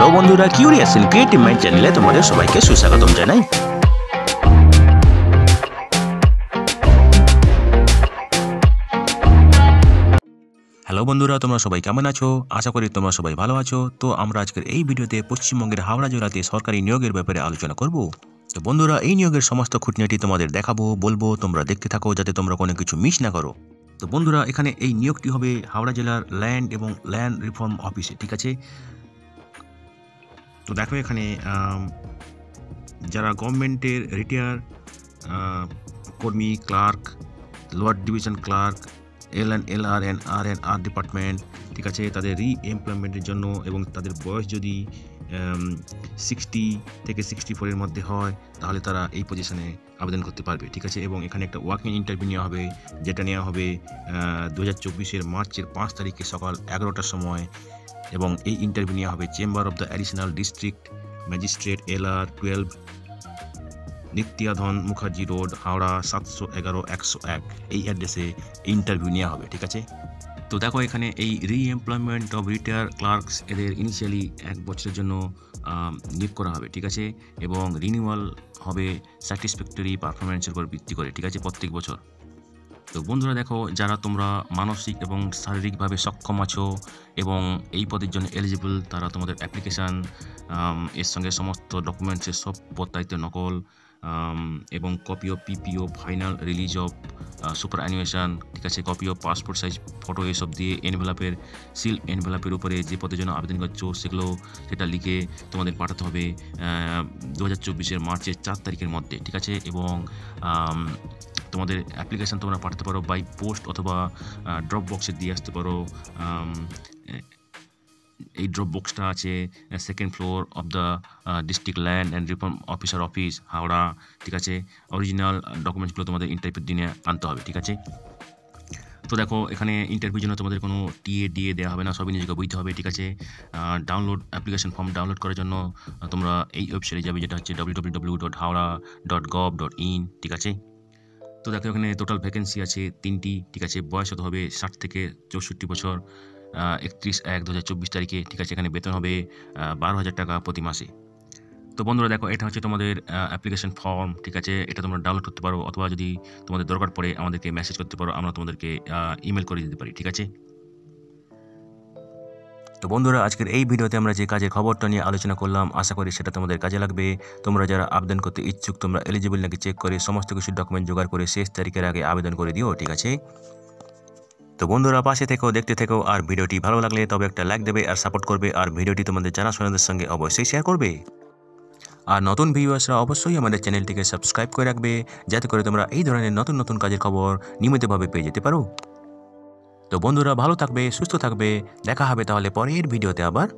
Hello বন্ধুরা, curious in creative mind চ্যানেলে তোমাদের সবাইকে সুস্বাগতম জানাই। হ্যালো বন্ধুরা, তোমরা সবাই কেমন আছো? আশা করি তোমরা সবাই ভালো আছো। তো আমরা আজকের এই ভিডিওতে পশ্চিমবঙ্গের হাওড়া জেলাতে সরকারি নিয়োগের ব্যাপারে আলোচনা করব। তো বন্ধুরা, এই নিয়োগের সমস্ত খুঁটিনাটি তোমাদের দেখাবো, বলবো, তোমরা দেখতে থাকো যাতে তোমরা কোনো কিছু মিস না করো। তো বন্ধুরা, এখানে এই নিয়োগটি হবে হাওড়া জেলার ল্যান্ড এবং ল্যান্ড রিফর্ম অফিসে, ঠিক আছে? তো দেখো এখানে যারা গভর্নমেন্টের রিটায়ার কর্মী, clerk, lower division clerk, LR and R&R department, ঠিক আছে, তাদের রি-এমপ্লয়মেন্টের জন্য এবং তাদের বয়স যদি 60 থেকে 64 মধ্যে হয় তাহলে তারা এই পজিশনে আবেদন করতে পারবে, ঠিক আছে। এবং এখানে একটা ওয়াকিং ইন্টারভিউ নেওয়া হবে, যেটা নেওয়া হবে 2024 মার্চের 5 তারিখে সকাল 11টার সময়। এবং এই ইন্টারভিউ নেওয়া হবে chamber of the additional district magistrate LR 12, Nityadhan Mukherjee road, Howrah 711-101 এই অ্যাড্রেসে ইন্টারভিউ নেওয়া হবে, ঠিক আছে। তো দেখো এখানে এই রি-এমপ্লয়মেন্ট অফ রিটায়ার ক্লার্কস এদের ইনিশিয়ালি 1 বছরের জন্য নিয়োগ করা হবে, ঠিক আছে। এবং রিনিউয়াল হবে স্যাটিসফ্যাক্টরি পারফরমেন্সের উপর ভিত্তি করে, ঠিক আছে, প্রত্যেক বছর। তো বন্ধুরা দেখো, যারা তোমরা মানসিক এবং শারীরিকভাবে সক্ষম আছো এবং এই পদের জন্য এলিজিবল, তারা তোমাদের অ্যাপ্লিকেশান এর সঙ্গে সমস্ত ডকুমেন্টসের সব প্রত্যায়িত নকল এবং copy of PPO final release of superannuation, ঠিক আছে, copy of passport size photo এসব দিয়ে এনভেলাপের সিল এনভেলাপের উপরে যে পদের জন্য আবেদন করছো সেটা লিখে তোমাদের পাঠাতে হবে 2024 মার্চের 4 তারিখের মধ্যে, ঠিক আছে। এবং তোমাদের অ্যাপ্লিকেশান তোমরা পাঠাতে পারো বাই পোস্ট অথবা ড্রপ বক্সে দিয়ে আসতে পারো। এই ড্রপ বক্সটা আছে 2nd floor of the district land and reform officer office, Howrah, ঠিক আছে। অরিজিনাল ডকুমেন্টসগুলো তোমাদের ইন্টারভিউর দিনে আনতে হবে, ঠিক আছে। তো দেখো এখানে ইন্টারভিউর জন্য তোমাদের কোনো DA দেওয়া হবে না, সবই নিজেকে বুঝতে হবে, ঠিক আছে। ডাউনলোড অ্যাপ্লিকেশন ফর্ম ডাউনলোড করার জন্য তোমরা এই ওয়েবসাইটে যাবে, যেটা হচ্ছে www.howrah.gov.in, ঠিক আছে। তো দেখো এখানে টোটাল ভ্যাকেন্সি আছে 3টি, ঠিক আছে। বয়স হতে হবে 60 থেকে 64 বছর, 31/1/2024 তারিখে, ঠিক আছে। এখানে বেতন হবে 12,000 টাকা প্রতি মাসে। তো বন্ধুরা দেখো, এটা হচ্ছে তোমাদের অ্যাপ্লিকেশন ফর্ম, ঠিক আছে। এটা তোমরা ডাউনলোড করতে পারো অথবা যদি তোমাদের দরকার পড়ে আমাদেরকে মেসেজ করতে পারো, আমরা তোমাদেরকে ইমেল করে দিতে পারি, ঠিক আছে। তো বন্ধুরা, আজকের এই ভিডিওতে আমরা যে কাজের খবরটা নিয়ে আলোচনা করলাম, আশা করি সেটা তোমাদের কাজে লাগবে। তোমরা যারা আবেদন করতে ইচ্ছুক, তোমরা এলিজিবল নাকি চেক করে সমস্ত কিছু ডকুমেন্ট জোগাড় করে শেষ তারিখের আগে আবেদন করে দিও, ঠিক আছে। তো বন্ধুরা, পাশে থেকেও দেখতে থেকেও, আর ভিডিওটি ভালো লাগলে তবে একটা লাইক দেবে আর সাপোর্ট করবে, আর ভিডিওটি তোমাদের জানাশোনাদের সঙ্গে অবশ্যই শেয়ার করবে। আর নতুন ভিউয়ার্সরা অবশ্যই আমাদের চ্যানেলটিকে সাবস্ক্রাইব করে রাখবে, যাতে করে তোমরা এই ধরনের নতুন নতুন কাজের খবর নিয়মিতভাবে পেয়ে যেতে পারো। তো বন্ধুরা, ভালো থাকবে, সুস্থ থাকবে, দেখা হবে তাহলে পরের ভিডিওতে আবার।